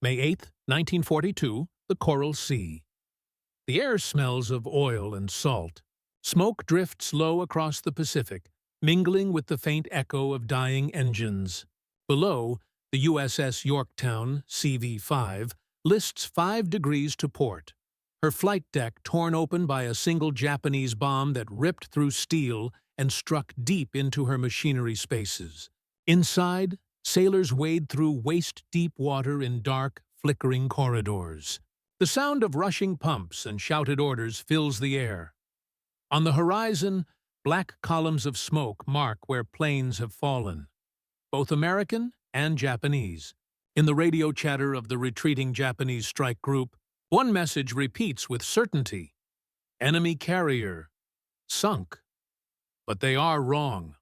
May 8, 1942, the Coral Sea. The air smells of oil and salt. Smoke drifts low across the Pacific, mingling with the faint echo of dying engines. Below, the USS Yorktown, CV-5, lists 5 degrees to port. Her flight deck torn open by a single Japanese bomb that ripped through steel and struck deep into her machinery spaces. Inside, sailors wade through waist-deep water in dark, flickering corridors. The sound of rushing pumps and shouted orders fills the air. On the horizon, black columns of smoke mark where planes have fallen, both American and Japanese. In the radio chatter of the retreating Japanese strike group, one message repeats with certainty: enemy carrier sunk. But they are wrong.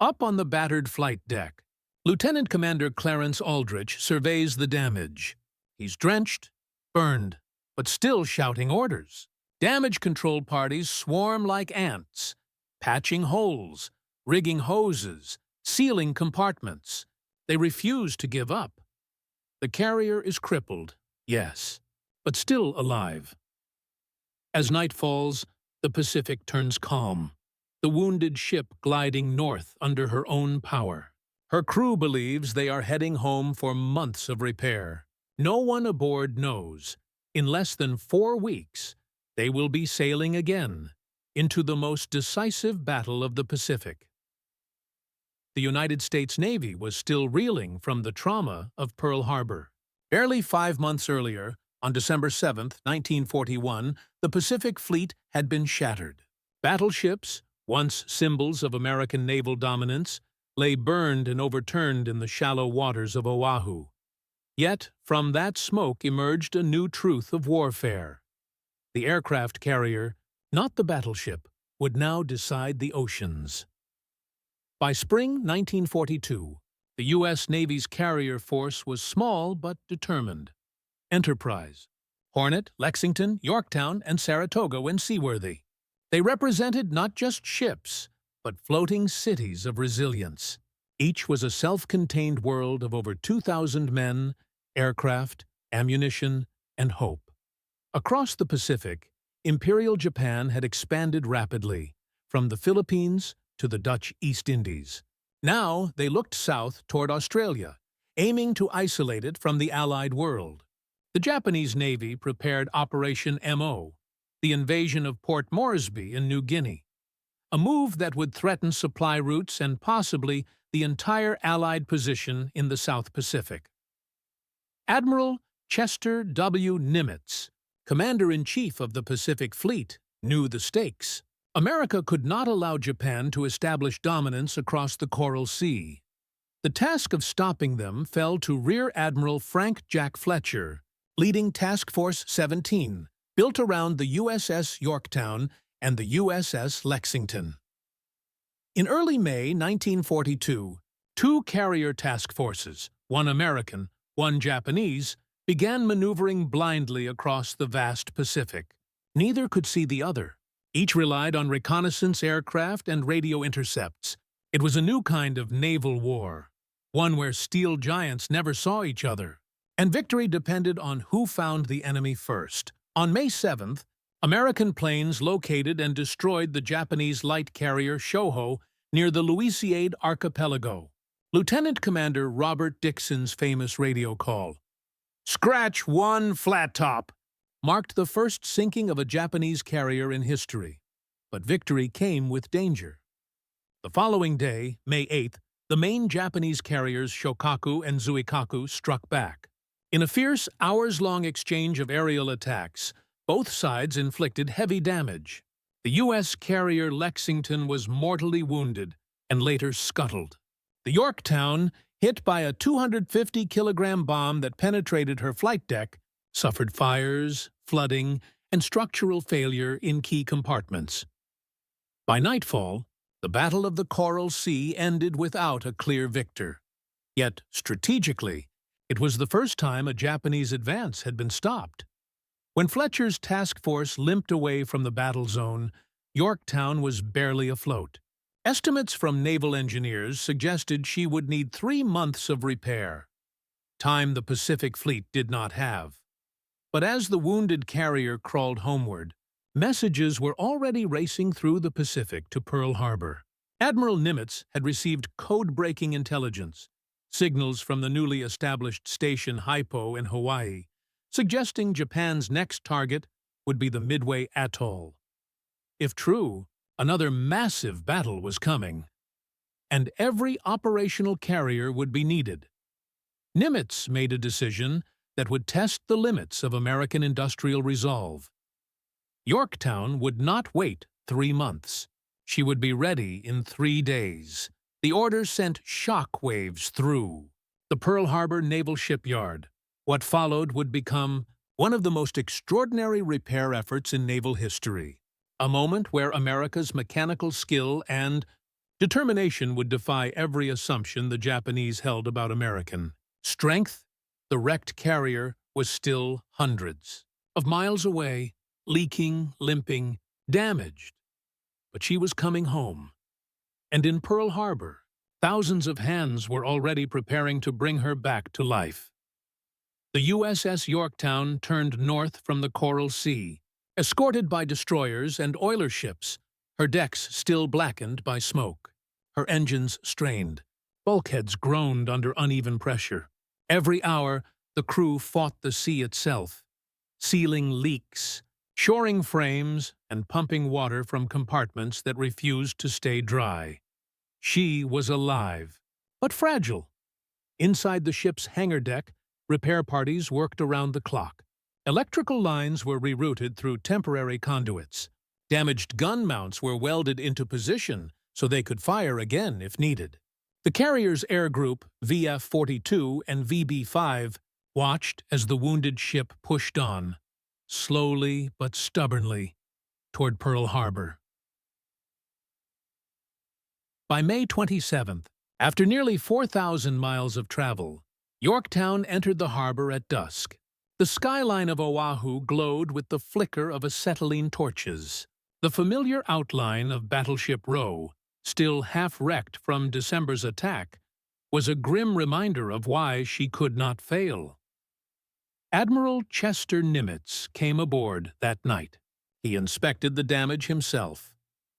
Up on the battered flight deck, Lieutenant Commander Clarence Aldrich surveys the damage. He's drenched, burned, but still shouting orders. Damage control parties swarm like ants, patching holes, rigging hoses, sealing compartments. They refuse to give up. The carrier is crippled, yes, but still alive. As night falls, the Pacific turns calm, the wounded ship gliding north under her own power. Her crew believes they are heading home for months of repair. No one aboard knows. In less than 4 weeks, they will be sailing again into the most decisive battle of the Pacific. The United States Navy was still reeling from the trauma of Pearl Harbor. Barely 5 months earlier, on December 7, 1941, the Pacific Fleet had been shattered. Battleships, once symbols of American naval dominance, lay burned and overturned in the shallow waters of Oahu. Yet, from that smoke emerged a new truth of warfare. The aircraft carrier, not the battleship, would now decide the oceans. By spring 1942, the U.S. Navy's carrier force was small but determined. Enterprise, Hornet, Lexington, Yorktown, and Saratoga when seaworthy. They represented not just ships, but floating cities of resilience. Each was a self-contained world of over 2,000 men, aircraft, ammunition, and hope. Across the Pacific, Imperial Japan had expanded rapidly, from the Philippines to the Dutch East Indies. Now they looked south toward Australia, aiming to isolate it from the Allied world. The Japanese Navy prepared Operation MO, the invasion of Port Moresby in New Guinea, a move that would threaten supply routes and possibly the entire Allied position in the South Pacific. Admiral Chester W. Nimitz, Commander-in-Chief of the Pacific Fleet, knew the stakes. America could not allow Japan to establish dominance across the Coral Sea. The task of stopping them fell to Rear Admiral Frank Jack Fletcher, leading Task Force 17, built around the USS Yorktown and the USS Lexington. In early May 1942, 2 carrier task forces, one American, one Japanese, began maneuvering blindly across the vast Pacific. Neither could see the other. Each relied on reconnaissance aircraft and radio intercepts. It was a new kind of naval war, one where steel giants never saw each other, and victory depended on who found the enemy first. On May 7th, American planes located and destroyed the Japanese light carrier Shoho near the Louisiade Archipelago. Lieutenant Commander Robert Dixon's famous radio call, "Scratch 1 flat top," marked the first sinking of a Japanese carrier in history. But victory came with danger. The following day, May 8th, the main Japanese carriers Shokaku and Zuikaku struck back. In a fierce, hours-long exchange of aerial attacks, both sides inflicted heavy damage. The U.S. carrier Lexington was mortally wounded and later scuttled. The Yorktown, hit by a 250-kilogram bomb that penetrated her flight deck, suffered fires, flooding, and structural failure in key compartments. By nightfall, the Battle of the Coral Sea ended without a clear victor. Yet, strategically, it was the first time a Japanese advance had been stopped. When Fletcher's task force limped away from the battle zone, Yorktown was barely afloat. Estimates from naval engineers suggested she would need 3 months of repair. time the Pacific Fleet did not have. But as the wounded carrier crawled homeward, messages were already racing through the Pacific to Pearl Harbor. Admiral Nimitz had received code-breaking intelligence, signals from the newly established station Haipo in Hawaii, suggesting Japan's next target would be the Midway Atoll. If true, another massive battle was coming, and every operational carrier would be needed. Nimitz made a decision that would test the limits of American industrial resolve. Yorktown would not wait 3 months. She would be ready in 3 days. The order sent shock waves through the Pearl Harbor Naval Shipyard. What followed would become one of the most extraordinary repair efforts in naval history, a moment where America's mechanical skill and determination would defy every assumption the Japanese held about American strength. The wrecked carrier was still hundreds of miles away, leaking, limping, damaged. But she was coming home. And in Pearl Harbor, thousands of hands were already preparing to bring her back to life. The USS Yorktown turned north from the Coral Sea, escorted by destroyers and oiler ships, her decks still blackened by smoke, her engines strained, bulkheads groaned under uneven pressure. Every hour, the crew fought the sea itself, sealing leaks, shoring frames, and pumping water from compartments that refused to stay dry. She was alive, but fragile. Inside the ship's hangar deck, repair parties worked around the clock. Electrical lines were rerouted through temporary conduits. Damaged gun mounts were welded into position so they could fire again if needed. The carrier's air group, VF-42 and VB-5, watched as the wounded ship pushed on, slowly but stubbornly, toward Pearl Harbor. By May 27th, after nearly 4,000 miles of travel, Yorktown entered the harbor at dusk. The skyline of Oahu glowed with the flicker of acetylene torches. The familiar outline of Battleship Row, still half-wrecked from December's attack, was a grim reminder of why she could not fail. Admiral Chester Nimitz came aboard that night. He inspected the damage himself.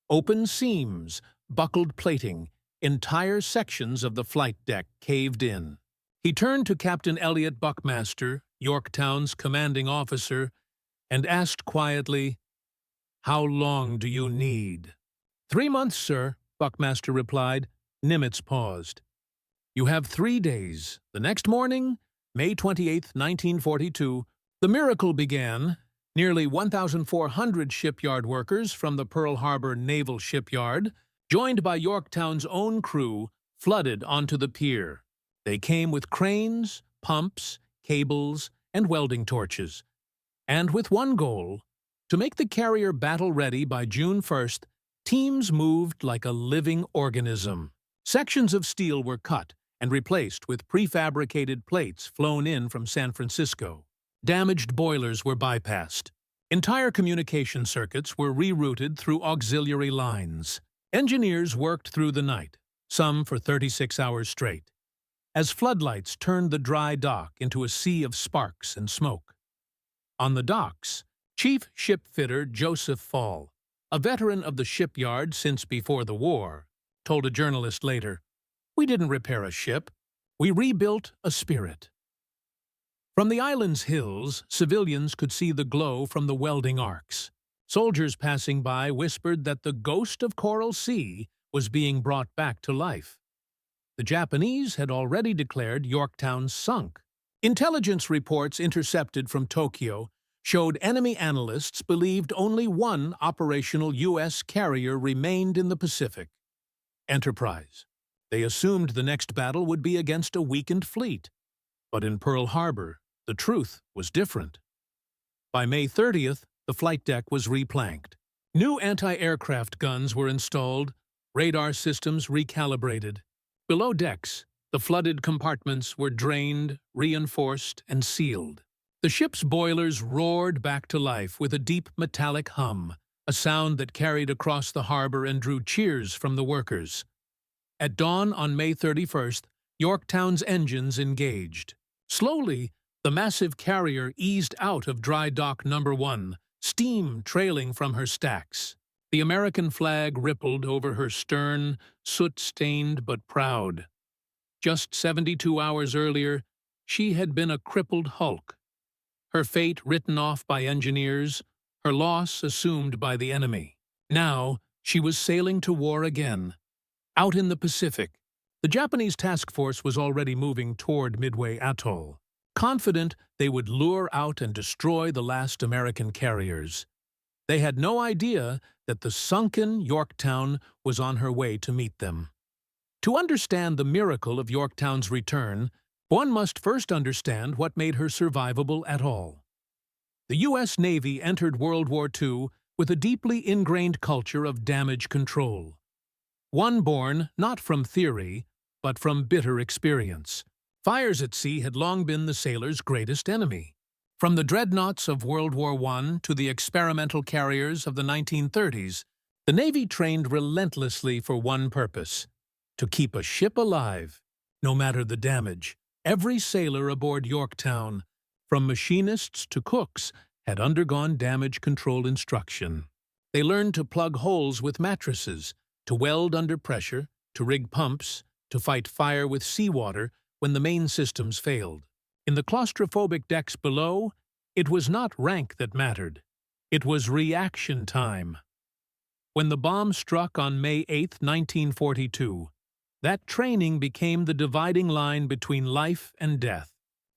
Open seams, buckled plating, entire sections of the flight deck caved in. He turned to Captain Elliot Buckmaster, Yorktown's commanding officer, and asked quietly, "How long do you need?" "3 months, sir," Buckmaster replied. Nimitz paused. "You have 3 days. The next morning, May 28, 1942, the miracle began. Nearly 1,400 shipyard workers from the Pearl Harbor Naval Shipyard, joined by Yorktown's own crew, flooded onto the pier. They came with cranes, pumps, cables, and welding torches, and with one goal: to make the carrier battle-ready by June 1st. Teams moved like a living organism. Sections of steel were cut and replaced with prefabricated plates flown in from San Francisco. Damaged boilers were bypassed. Entire communication circuits were rerouted through auxiliary lines. Engineers worked through the night, some for 36 hours straight, as floodlights turned the dry dock into a sea of sparks and smoke. On the docks, Chief Shipfitter Joseph Fall, a veteran of the shipyard since before the war, told a journalist later, "We didn't repair a ship. We rebuilt a spirit." From the island's hills, civilians could see the glow from the welding arcs. Soldiers passing by whispered that the ghost of Coral Sea was being brought back to life. The Japanese had already declared Yorktown sunk. Intelligence reports intercepted from Tokyo showed enemy analysts believed only one operational U.S. carrier remained in the Pacific: Enterprise. They assumed the next battle would be against a weakened fleet. But in Pearl Harbor, the truth was different. By May 30th, the flight deck was replanked. New anti-aircraft guns were installed, radar systems recalibrated. Below decks, the flooded compartments were drained, reinforced, and sealed. The ship's boilers roared back to life with a deep metallic hum, a sound that carried across the harbor and drew cheers from the workers. At dawn on May 31st, Yorktown's engines engaged. Slowly, the massive carrier eased out of dry dock number 1, steam trailing from her stacks. The American flag rippled over her stern, soot-stained but proud. Just 72 hours earlier, she had been a crippled hulk. Her fate written off by engineers, her loss assumed by the enemy. Now, she was sailing to war again. Out in the Pacific, the Japanese task force was already moving toward Midway Atoll, confident they would lure out and destroy the last American carriers. They had no idea that the sunken Yorktown was on her way to meet them. To understand the miracle of Yorktown's return, one must first understand what made her survivable at all. The U.S. Navy entered World War II with a deeply ingrained culture of damage control. One born not from theory, but from bitter experience. Fires at sea had long been the sailor's greatest enemy. From the dreadnoughts of World War I to the experimental carriers of the 1930s, the Navy trained relentlessly for one purpose: to keep a ship alive, no matter the damage. Every sailor aboard Yorktown, from machinists to cooks, had undergone damage control instruction. They learned to plug holes with mattresses, to weld under pressure, to rig pumps, to fight fire with seawater when the main systems failed. In the claustrophobic decks below, it was not rank that mattered. It was reaction time. When the bomb struck on May 8, 1942, that training became the dividing line between life and death.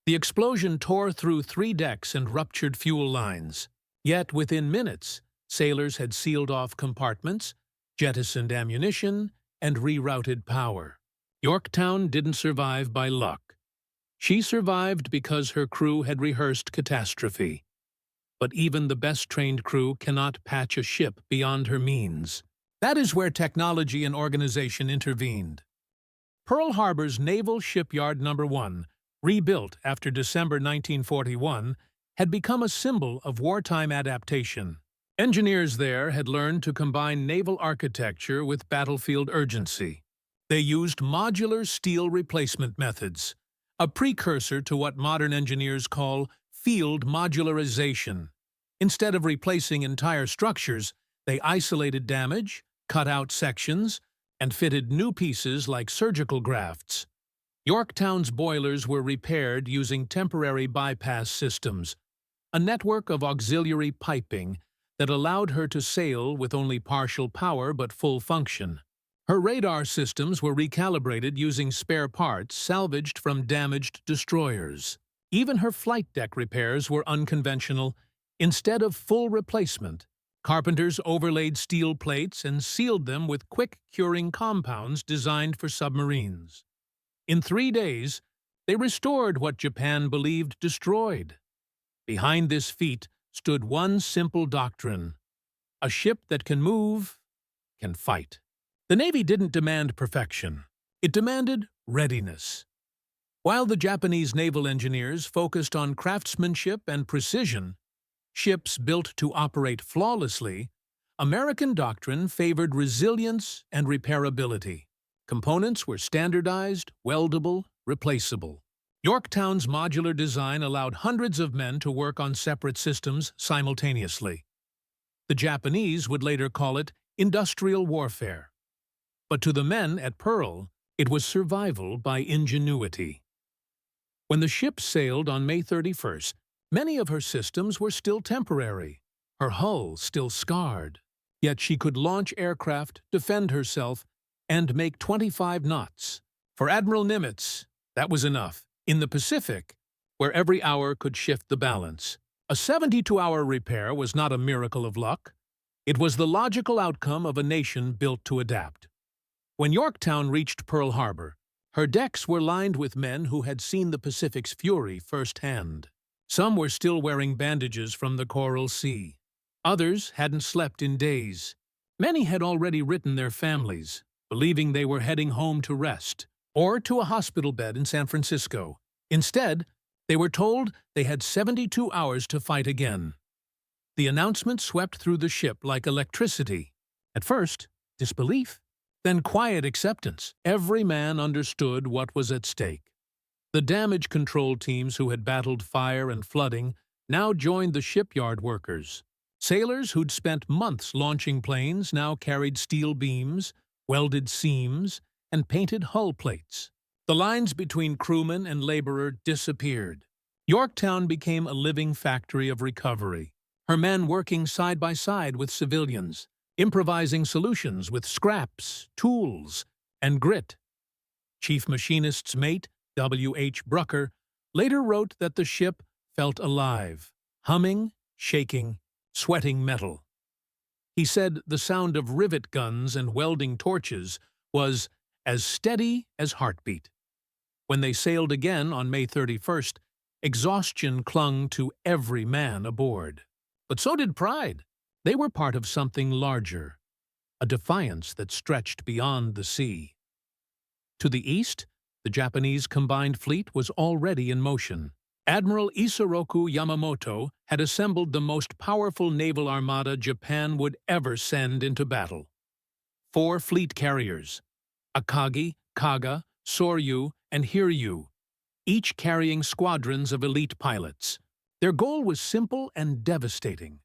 The explosion tore through 3 decks and ruptured fuel lines. Yet within minutes, sailors had sealed off compartments, jettisoned ammunition, and rerouted power. Yorktown didn't survive by luck. She survived because her crew had rehearsed catastrophe. But even the best-trained crew cannot patch a ship beyond her means. That is where technology and organization intervened. Pearl Harbor's Naval Shipyard No. 1, rebuilt after December 1941, had become a symbol of wartime adaptation. Engineers there had learned to combine naval architecture with battlefield urgency. They used modular steel replacement methods, a precursor to what modern engineers call field modularization. Instead of replacing entire structures, they isolated damage, cut out sections, and fitted new pieces like surgical grafts. Yorktown's boilers were repaired using temporary bypass systems, a network of auxiliary piping that allowed her to sail with only partial power but full function. Her radar systems were recalibrated using spare parts salvaged from damaged destroyers. Even her flight deck repairs were unconventional. Instead of full replacement, carpenters overlaid steel plates and sealed them with quick-curing compounds designed for submarines. In 3 days, they restored what Japan believed destroyed. Behind this feat stood one simple doctrine: a ship that can move, can fight. The Navy didn't demand perfection. It demanded readiness. While the Japanese naval engineers focused on craftsmanship and precision, ships built to operate flawlessly, American doctrine favored resilience and repairability. Components were standardized, weldable, replaceable. Yorktown's modular design allowed hundreds of men to work on separate systems simultaneously. The Japanese would later call it industrial warfare. But to the men at Pearl, it was survival by ingenuity. When the ship sailed on May 31st, many of her systems were still temporary, her hull still scarred. Yet she could launch aircraft, defend herself, and make 25 knots. For Admiral Nimitz, that was enough. In the Pacific, where every hour could shift the balance, a 72-hour repair was not a miracle of luck. It was the logical outcome of a nation built to adapt. When Yorktown reached Pearl Harbor, her decks were lined with men who had seen the Pacific's fury firsthand. Some were still wearing bandages from the Coral Sea. Others hadn't slept in days. Many had already written their families, believing they were heading home to rest, or to a hospital bed in San Francisco. Instead, they were told they had 72 hours to fight again. The announcement swept through the ship like electricity. At first, disbelief, then quiet acceptance. Every man understood what was at stake. The damage control teams who had battled fire and flooding now joined the shipyard workers. Sailors who'd spent months launching planes now carried steel beams, welded seams, and painted hull plates. The lines between crewman and laborer disappeared. Yorktown became a living factory of recovery, her men working side by side with civilians, improvising solutions with scraps, tools, and grit. Chief Machinist's mate, W.H. Brucker, later wrote that the ship felt alive, humming, shaking, sweating metal. He said the sound of rivet guns and welding torches was as steady as heartbeat. When they sailed again on May 31st, exhaustion clung to every man aboard. But so did pride. They were part of something larger, a defiance that stretched beyond the sea. To the east, the Japanese combined fleet was already in motion. Admiral Isoroku Yamamoto had assembled the most powerful naval armada Japan would ever send into battle. 4 fleet carriers, Akagi, Kaga, Soryu, and Hiryu, each carrying squadrons of elite pilots. Their goal was simple and devastating: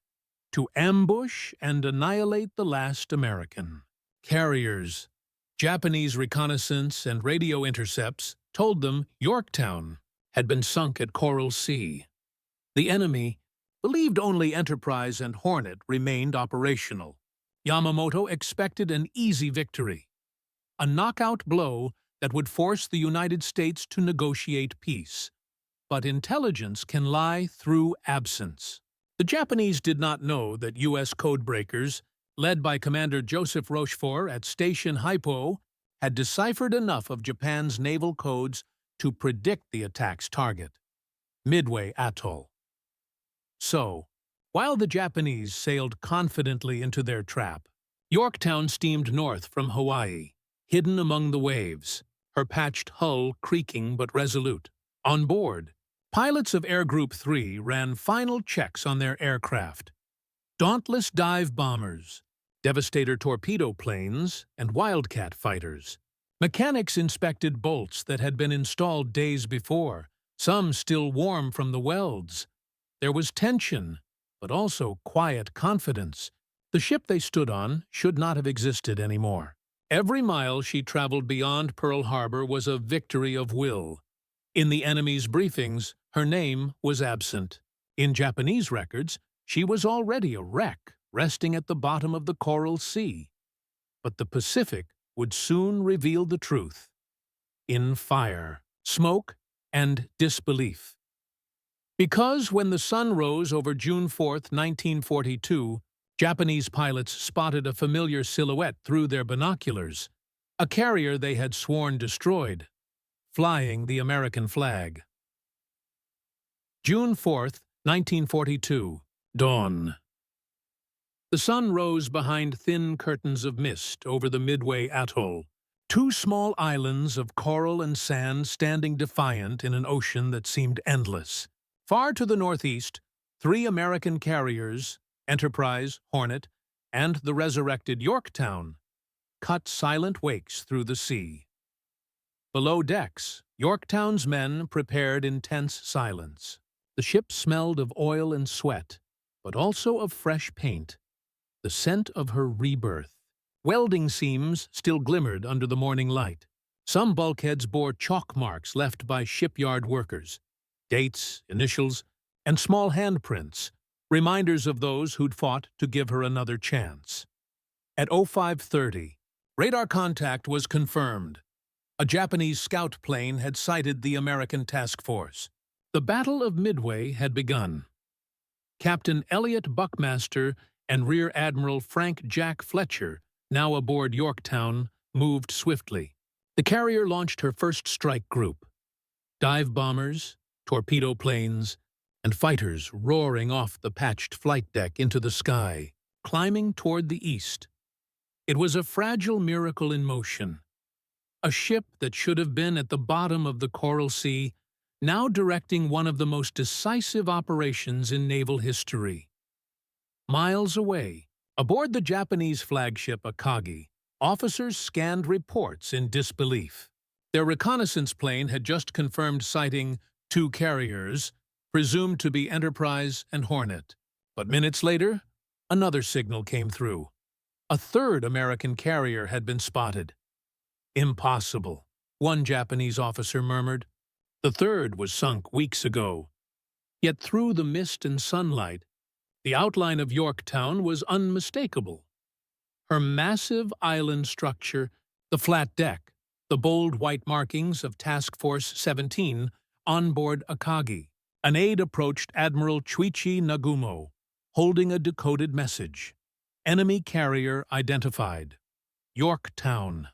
to ambush and annihilate the last American. Carriers, Japanese reconnaissance and radio intercepts told them Yorktown had been sunk at Coral Sea. The enemy believed only Enterprise and Hornet remained operational. Yamamoto expected an easy victory, a knockout blow that would force the United States to negotiate peace. But intelligence can lie through absence. The Japanese did not know that U.S. codebreakers, led by Commander Joseph Rochefort at Station Haipo, had deciphered enough of Japan's naval codes to predict the attack's target, Midway Atoll. So, while the Japanese sailed confidently into their trap, Yorktown steamed north from Hawaii, hidden among the waves, her patched hull creaking but resolute. On board, pilots of Air Group 3 ran final checks on their aircraft. Dauntless dive bombers, Devastator torpedo planes, and Wildcat fighters. Mechanics inspected bolts that had been installed days before, some still warm from the welds. There was tension, but also quiet confidence. The ship they stood on should not have existed anymore. Every mile she traveled beyond Pearl Harbor was a victory of will. In the enemy's briefings, her name was absent. In Japanese records, she was already a wreck, resting at the bottom of the Coral Sea. But the Pacific would soon reveal the truth. In fire, smoke, and disbelief. Because when the sun rose over June 4, 1942, Japanese pilots spotted a familiar silhouette through their binoculars, a carrier they had sworn destroyed, flying the American flag. June 4, 1942, dawn. The sun rose behind thin curtains of mist over the Midway Atoll, 2 small islands of coral and sand standing defiant in an ocean that seemed endless. Far to the northeast, 3 American carriers, Enterprise, Hornet, and the resurrected Yorktown, cut silent wakes through the sea. Below decks, Yorktown's men prepared in tense silence. The ship smelled of oil and sweat, but also of fresh paint, the scent of her rebirth. Welding seams still glimmered under the morning light. Some bulkheads bore chalk marks left by shipyard workers, dates, initials, and small handprints, reminders of those who'd fought to give her another chance. At 05:30, radar contact was confirmed. A Japanese scout plane had sighted the American task force. The Battle of Midway had begun. Captain Elliot Buckmaster and Rear Admiral Frank Jack Fletcher, now aboard Yorktown, moved swiftly. The carrier launched her first strike group. Dive bombers, torpedo planes, and fighters roaring off the patched flight deck into the sky, climbing toward the east. It was a fragile miracle in motion. A ship that should have been at the bottom of the Coral Sea, now directing one of the most decisive operations in naval history. Miles away, aboard the Japanese flagship Akagi, officers scanned reports in disbelief. Their reconnaissance plane had just confirmed sighting two carriers, presumed to be Enterprise and Hornet. But minutes later, another signal came through. A third American carrier had been spotted. "Impossible," one Japanese officer murmured. "The third was sunk weeks ago." Yet through the mist and sunlight, the outline of Yorktown was unmistakable. Her massive island structure, the flat deck, the bold white markings of Task Force 17 onboard Akagi. An aide approached Admiral Chuichi Nagumo, holding a decoded message. "Enemy carrier identified. Yorktown."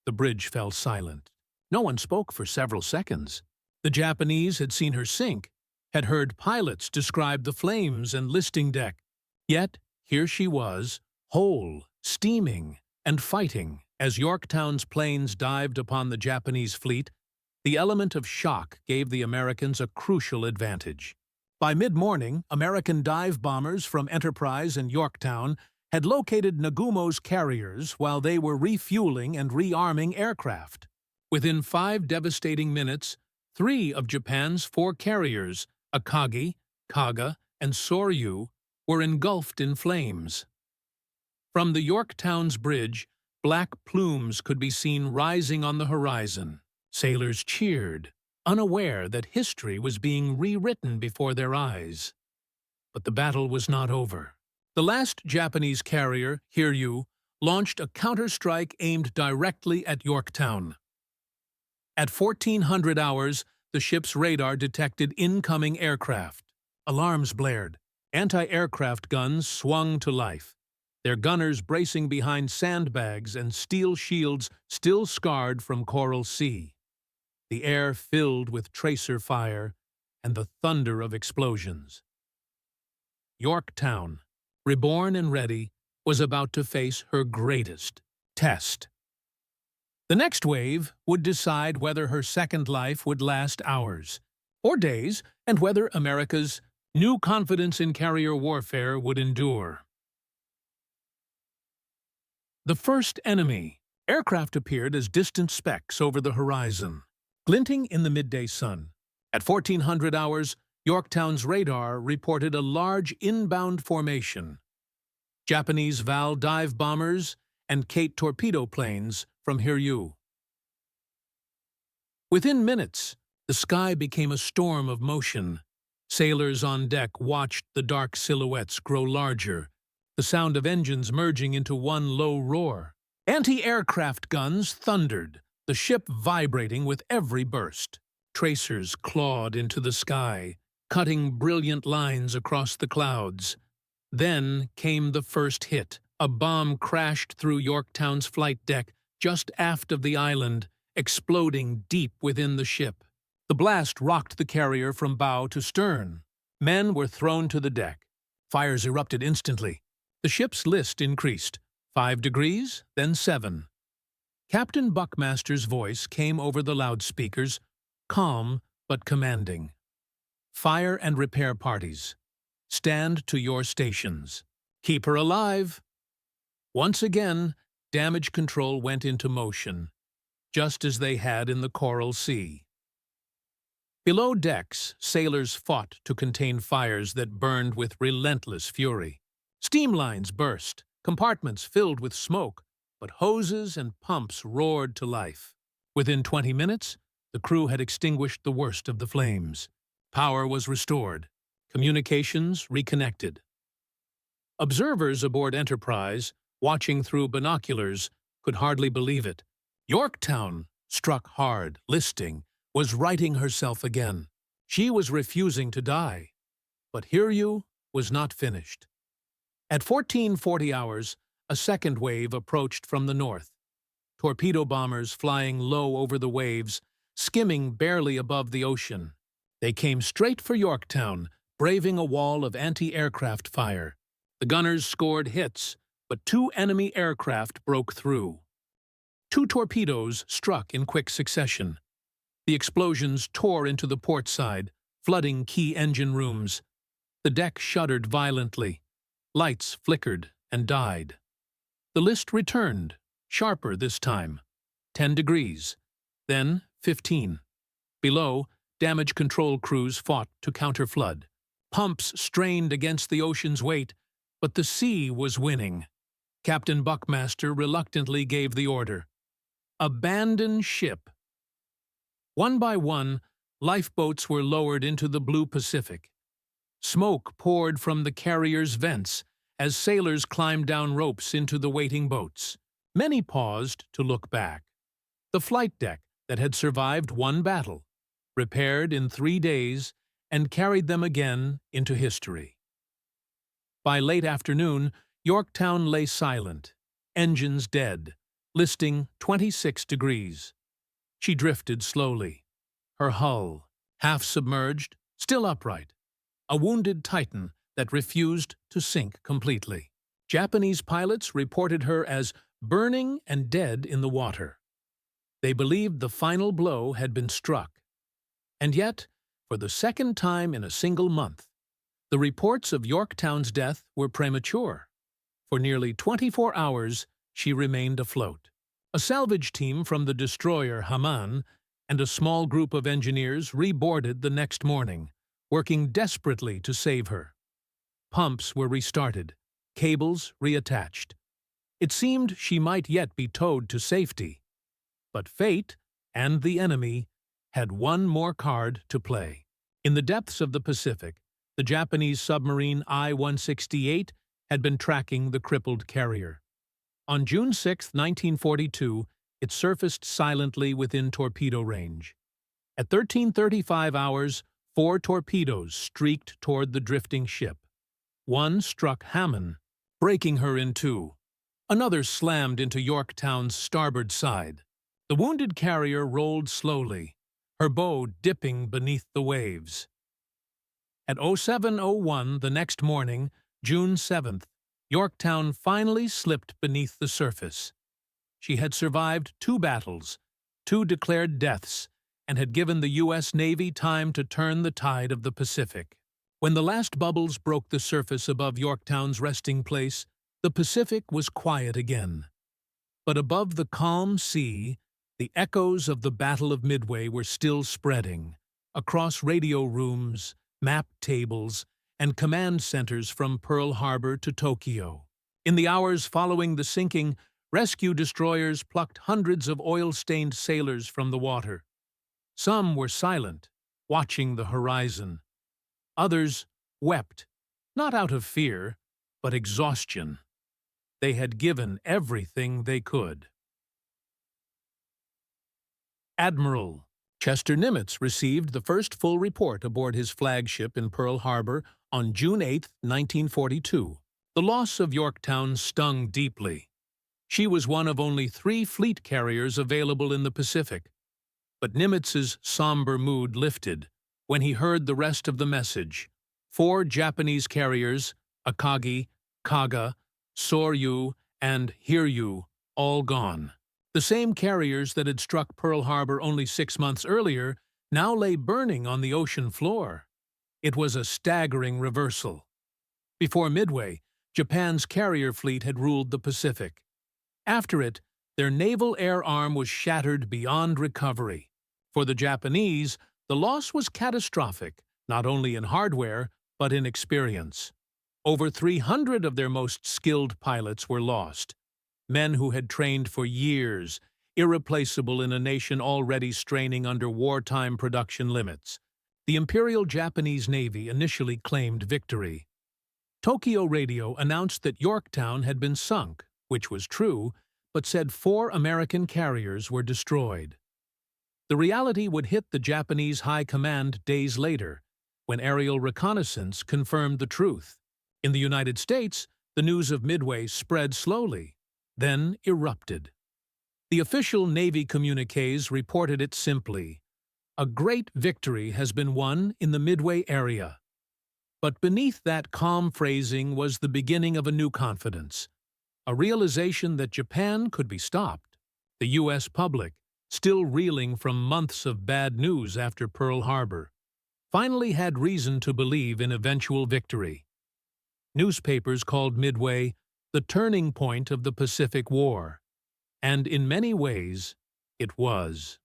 The bridge fell silent. No one spoke for several seconds. The Japanese had seen her sink, had heard pilots describe the flames and listing deck. Yet here she was, whole, steaming, and fighting. As Yorktown's planes dived upon the Japanese fleet, the element of shock gave the Americans a crucial advantage. By mid-morning, American dive bombers from Enterprise and Yorktown had located Nagumo's carriers while they were refueling and rearming aircraft. Within 5 devastating minutes, 3 of Japan's 4 carriers, Akagi, Kaga, and Soryu, were engulfed in flames. From the Yorktown's bridge, black plumes could be seen rising on the horizon. Sailors cheered, unaware that history was being rewritten before their eyes. But the battle was not over. The last Japanese carrier, Hiryu, launched a counterstrike aimed directly at Yorktown. At 1400 hours, the ship's radar detected incoming aircraft. Alarms blared. Anti-aircraft guns swung to life, their gunners bracing behind sandbags and steel shields still scarred from Coral Sea. The air filled with tracer fire and the thunder of explosions. Yorktown, reborn and ready, was about to face her greatest test. The next wave would decide whether her second life would last hours or days, and whether America's new confidence in carrier warfare would endure. The first enemy. Aircraft appeared as distant specks over the horizon, glinting in the midday sun. At 1400 hours, Yorktown's radar reported a large inbound formation. Japanese Val dive bombers and Kate torpedo planes from Hiryu. Within minutes, the sky became a storm of motion. Sailors on deck watched the dark silhouettes grow larger, the sound of engines merging into one low roar. Anti-aircraft guns thundered, the ship vibrating with every burst. Tracers clawed into the sky, cutting brilliant lines across the clouds. Then came the first hit. A bomb crashed through Yorktown's flight deck just aft of the island, exploding deep within the ship. The blast rocked the carrier from bow to stern. Men were thrown to the deck. Fires erupted instantly. The ship's list increased. 5 degrees, then 7. Captain Buckmaster's voice came over the loudspeakers, calm but commanding. "Fire and repair parties. Stand to your stations. Keep her alive." Once again, damage control went into motion, just as they had in the Coral Sea. Below decks, sailors fought to contain fires that burned with relentless fury. Steam lines burst, compartments filled with smoke, but hoses and pumps roared to life. Within 20 minutes, the crew had extinguished the worst of the flames. Power was restored, communications reconnected. Observers aboard Enterprise, watching through binoculars, could hardly believe it. Yorktown, struck hard, listing, was righting herself again. She was refusing to die. But Hiryu was not finished. At 1440 hours, a second wave approached from the north. Torpedo bombers flying low over the waves, skimming barely above the ocean. They came straight for Yorktown, braving a wall of anti-aircraft fire. The gunners scored hits, but 2 enemy aircraft broke through. 2 torpedoes struck in quick succession. The explosions tore into the port side, flooding key engine rooms. The deck shuddered violently. Lights flickered and died. The list returned, sharper this time. 10 degrees, Then 15. Below, damage control crews fought to counter-flood. Pumps strained against the ocean's weight, but the sea was winning. Captain Buckmaster reluctantly gave the order. Abandon ship. One by one, lifeboats were lowered into the blue Pacific. Smoke poured from the carrier's vents as sailors climbed down ropes into the waiting boats. Many paused to look back. The flight deck that had survived one battle, repaired in 3 days, and carried them again into history. By late afternoon, Yorktown lay silent, engines dead, listing 26 degrees. She drifted slowly, her hull, half submerged, still upright, a wounded Titan that refused to sink completely. Japanese pilots reported her as burning and dead in the water. They believed the final blow had been struck. And yet, for the second time in a single month, the reports of Yorktown's death were premature. For nearly 24 hours, she remained afloat. A salvage team from the destroyer Haman and a small group of engineers reboarded the next morning, working desperately to save her. Pumps were restarted, cables reattached. It seemed she might yet be towed to safety. But fate and the enemy had one more card to play. In the depths of the Pacific, the Japanese submarine I-168 had been tracking the crippled carrier. On June 6, 1942, it surfaced silently within torpedo range. At 13:35 hours, 4 torpedoes streaked toward the drifting ship. One struck Hammond, breaking her in 2. Another slammed into Yorktown's starboard side. The wounded carrier rolled slowly, her bow dipping beneath the waves. At 07:01 the next morning, June 7th, Yorktown finally slipped beneath the surface. She had survived 2 battles, 2 declared deaths, and had given the U.S. Navy time to turn the tide of the Pacific. When the last bubbles broke the surface above Yorktown's resting place, the Pacific was quiet again. But above the calm sea, the echoes of the Battle of Midway were still spreading, across radio rooms, map tables, and command centers from Pearl Harbor to Tokyo. In the hours following the sinking, rescue destroyers plucked hundreds of oil-stained sailors from the water. Some were silent, watching the horizon. Others wept, not out of fear, but exhaustion. They had given everything they could. Admiral Chester Nimitz received the first full report aboard his flagship in Pearl Harbor on June 8, 1942. The loss of Yorktown stung deeply. She was one of only 3 fleet carriers available in the Pacific. But Nimitz's somber mood lifted when he heard the rest of the message. 4 Japanese carriers, Akagi, Kaga, Soryu, and Hiryu, all gone. The same carriers that had struck Pearl Harbor only 6 months earlier now lay burning on the ocean floor. It was a staggering reversal. Before Midway, Japan's carrier fleet had ruled the Pacific. After it, their naval air arm was shattered beyond recovery. For the Japanese, the loss was catastrophic, not only in hardware, but in experience. Over 300 of their most skilled pilots were lost. Men who had trained for years, irreplaceable in a nation already straining under wartime production limits. The Imperial Japanese Navy initially claimed victory. Tokyo Radio announced that Yorktown had been sunk, which was true, but said 4 American carriers were destroyed. The reality would hit the Japanese High Command days later, when aerial reconnaissance confirmed the truth. In the United States, the news of Midway spread slowly, then erupted. The official Navy communiques reported it simply: "A great victory has been won in the Midway area." But beneath that calm phrasing was the beginning of a new confidence, a realization that Japan could be stopped. The U.S. public, still reeling from months of bad news after Pearl Harbor, finally had reason to believe in eventual victory. Newspapers called Midway the turning point of the Pacific War, and in many ways, it was.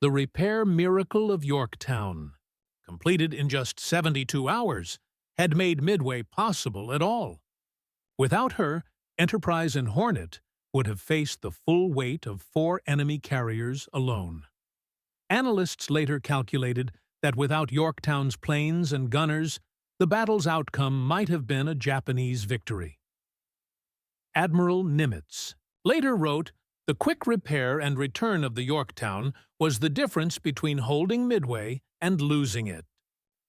The repair miracle of Yorktown, completed in just 72 hours, had made Midway possible at all. Without her, Enterprise and Hornet would have faced the full weight of 4 enemy carriers alone. Analysts later calculated that without Yorktown's planes and gunners, the battle's outcome might have been a Japanese victory. Admiral Nimitz later wrote, "The quick repair and return of the Yorktown was the difference between holding Midway and losing it."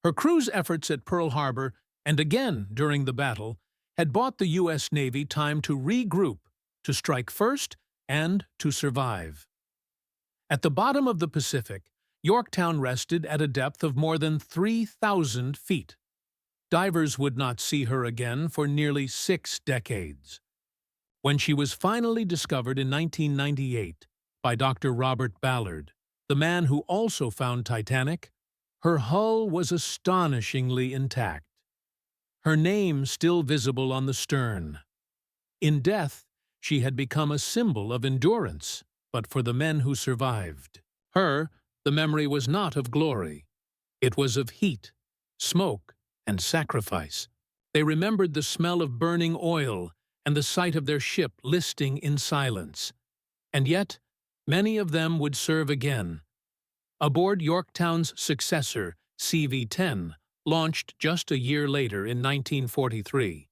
Her crew's efforts at Pearl Harbor, and again during the battle, had bought the U.S. Navy time to regroup, to strike first, and to survive. At the bottom of the Pacific, Yorktown rested at a depth of more than 3,000 feet. Divers would not see her again for nearly 6 decades. When she was finally discovered in 1998 by Dr. Robert Ballard, the man who also found Titanic, her hull was astonishingly intact. Her name still visible on the stern. In death, she had become a symbol of endurance, but for the men who survived. Her, the memory was not of glory. It was of heat, smoke, and sacrifice. They remembered the smell of burning oil and the sight of their ship listing in silence. And yet, many of them would serve again. Aboard Yorktown's successor, CV-10, launched just a year later in 1943.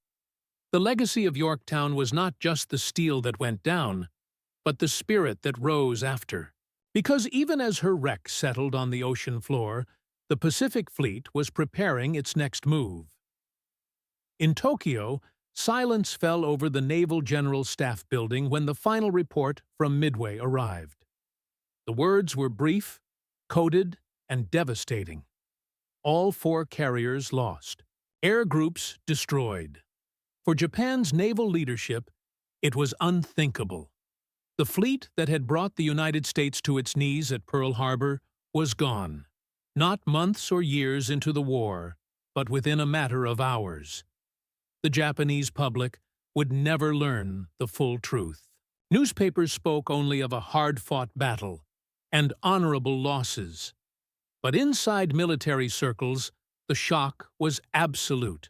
The legacy of Yorktown was not just the steel that went down, but the spirit that rose after. Because even as her wreck settled on the ocean floor, the Pacific Fleet was preparing its next move. In Tokyo, silence fell over the Naval General Staff building when the final report from Midway arrived. The words were brief, coded, and devastating. All 4 carriers lost. Air groups destroyed. For Japan's naval leadership, it was unthinkable. The fleet that had brought the United States to its knees at Pearl Harbor was gone, not months or years into the war, but within a matter of hours. The Japanese public would never learn the full truth. Newspapers spoke only of a hard-fought battle and honorable losses. But inside military circles, the shock was absolute.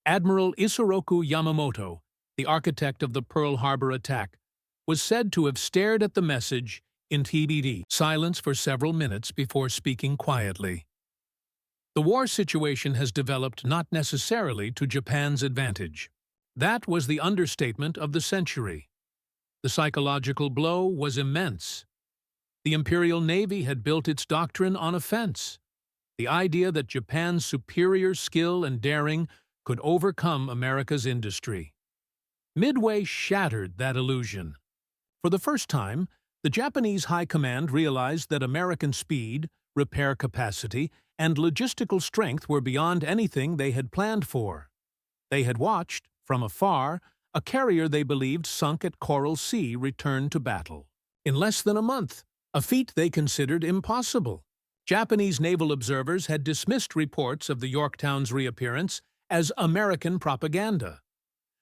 Admiral Isoroku Yamamoto, the architect of the Pearl Harbor attack, was said to have stared at the message in TBD silence for several minutes before speaking quietly. The war situation has developed not necessarily to Japan's advantage. That was the understatement of the century. The psychological blow was immense. The Imperial Navy had built its doctrine on offense. The idea that Japan's superior skill and daring could overcome America's industry. Midway shattered that illusion. For the first time, the Japanese High Command realized that American speed, repair capacity, and logistical strength were beyond anything they had planned for. They had watched, from afar, a carrier they believed sunk at Coral Sea return to battle. In less than a month, a feat they considered impossible. Japanese naval observers had dismissed reports of the Yorktown's reappearance as American propaganda.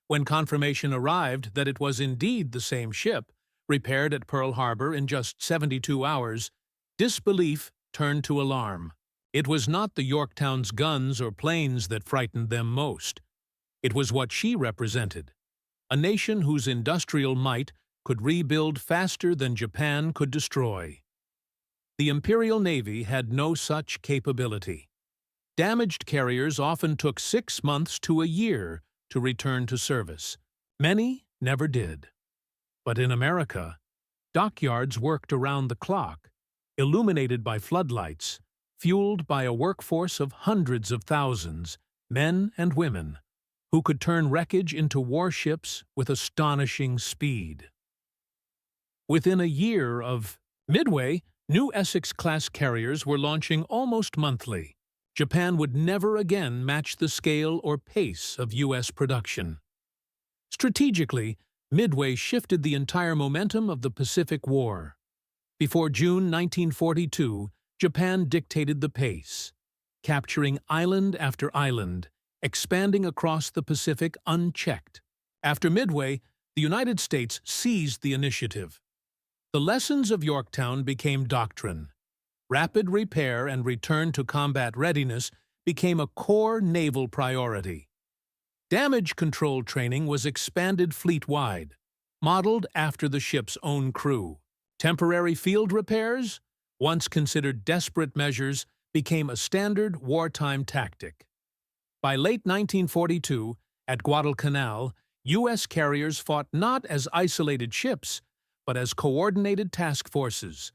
When confirmation arrived that it was indeed the same ship, repaired at Pearl Harbor in just 72 hours, disbelief turned to alarm. It was not the Yorktown's guns or planes that frightened them most. It was what she represented, a nation whose industrial might could rebuild faster than Japan could destroy. The Imperial Navy had no such capability. Damaged carriers often took 6 months to a year to return to service. Many never did. But in America, dockyards worked around the clock, illuminated by floodlights, fueled by a workforce of hundreds of thousands, men and women, who could turn wreckage into warships with astonishing speed. Within a year of Midway, new Essex-class carriers were launching almost monthly. Japan would never again match the scale or pace of U.S. production. Strategically, Midway shifted the entire momentum of the Pacific War. Before June 1942, Japan dictated the pace, capturing island after island, expanding across the Pacific unchecked. After Midway, the United States seized the initiative. The lessons of Yorktown became doctrine. Rapid repair and return to combat readiness became a core naval priority. Damage control training was expanded fleet-wide, modeled after the ship's own crew. Temporary field repairs, once considered desperate measures, became a standard wartime tactic. By late 1942, at Guadalcanal, U.S. carriers fought not as isolated ships, but as coordinated task forces,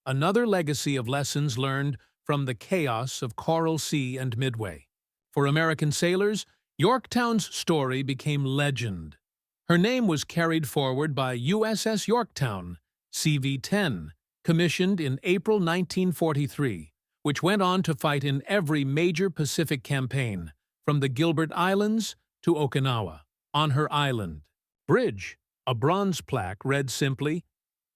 another legacy of lessons learned from the chaos of Coral Sea and Midway. For American sailors, Yorktown's story became legend. Her name was carried forward by USS Yorktown, CV-10, commissioned in April 1943, which went on to fight in every major Pacific campaign, from the Gilbert Islands to Okinawa. On her island bridge, a bronze plaque read simply,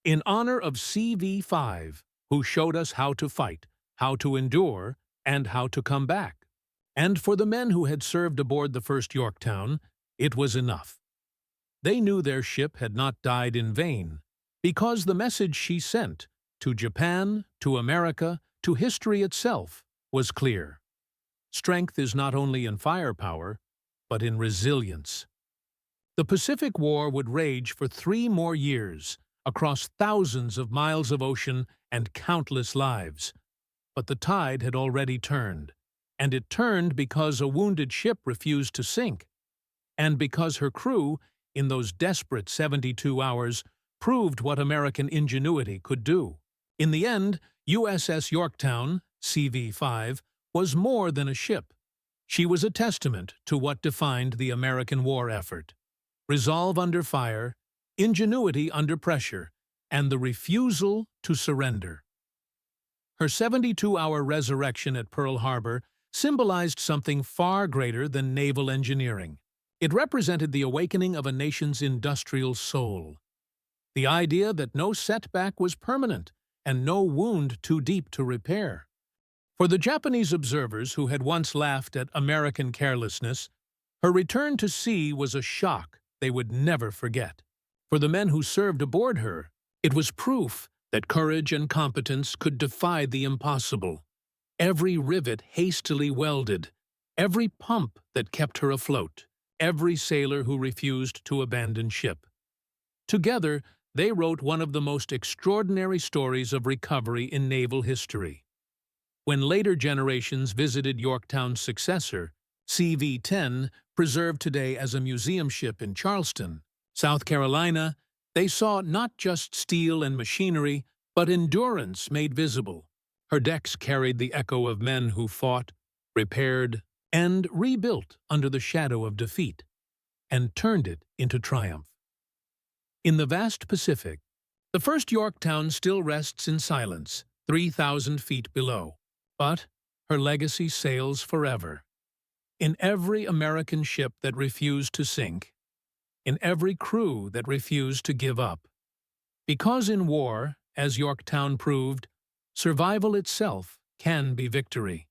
"In honor of CV-5, who showed us how to fight, how to endure, and how to come back." And for the men who had served aboard the first Yorktown, it was enough. They knew their ship had not died in vain, because the message she sent, to Japan, to America, to history itself, was clear. Strength is not only in firepower, but in resilience. The Pacific War would rage for 3 more years, across thousands of miles of ocean and countless lives. But the tide had already turned, and it turned because a wounded ship refused to sink, and because her crew, in those desperate 72 hours, proved what American ingenuity could do. In the end, USS Yorktown, CV-5, was more than a ship. She was a testament to what defined the American war effort: resolve under fire, ingenuity under pressure, and the refusal to surrender. Her 72-hour resurrection at Pearl Harbor symbolized something far greater than naval engineering. It represented the awakening of a nation's industrial soul. The idea that no setback was permanent and no wound too deep to repair. For the Japanese observers who had once laughed at American carelessness, her return to sea was a shock they would never forget. For the men who served aboard her, it was proof that courage and competence could defy the impossible. Every rivet hastily welded, every pump that kept her afloat, every sailor who refused to abandon ship. Together, they wrote one of the most extraordinary stories of recovery in naval history. When later generations visited Yorktown's successor, CV-10, preserved today as a museum ship in Charleston, South Carolina, they saw not just steel and machinery, but endurance made visible. Her decks carried the echo of men who fought, repaired, and rebuilt under the shadow of defeat, and turned it into triumph. In the vast Pacific, the first Yorktown still rests in silence, 3,000 feet below. But her legacy sails forever. In every American ship that refused to sink, in every crew that refused to give up. Because in war, as Yorktown proved, survival itself can be victory.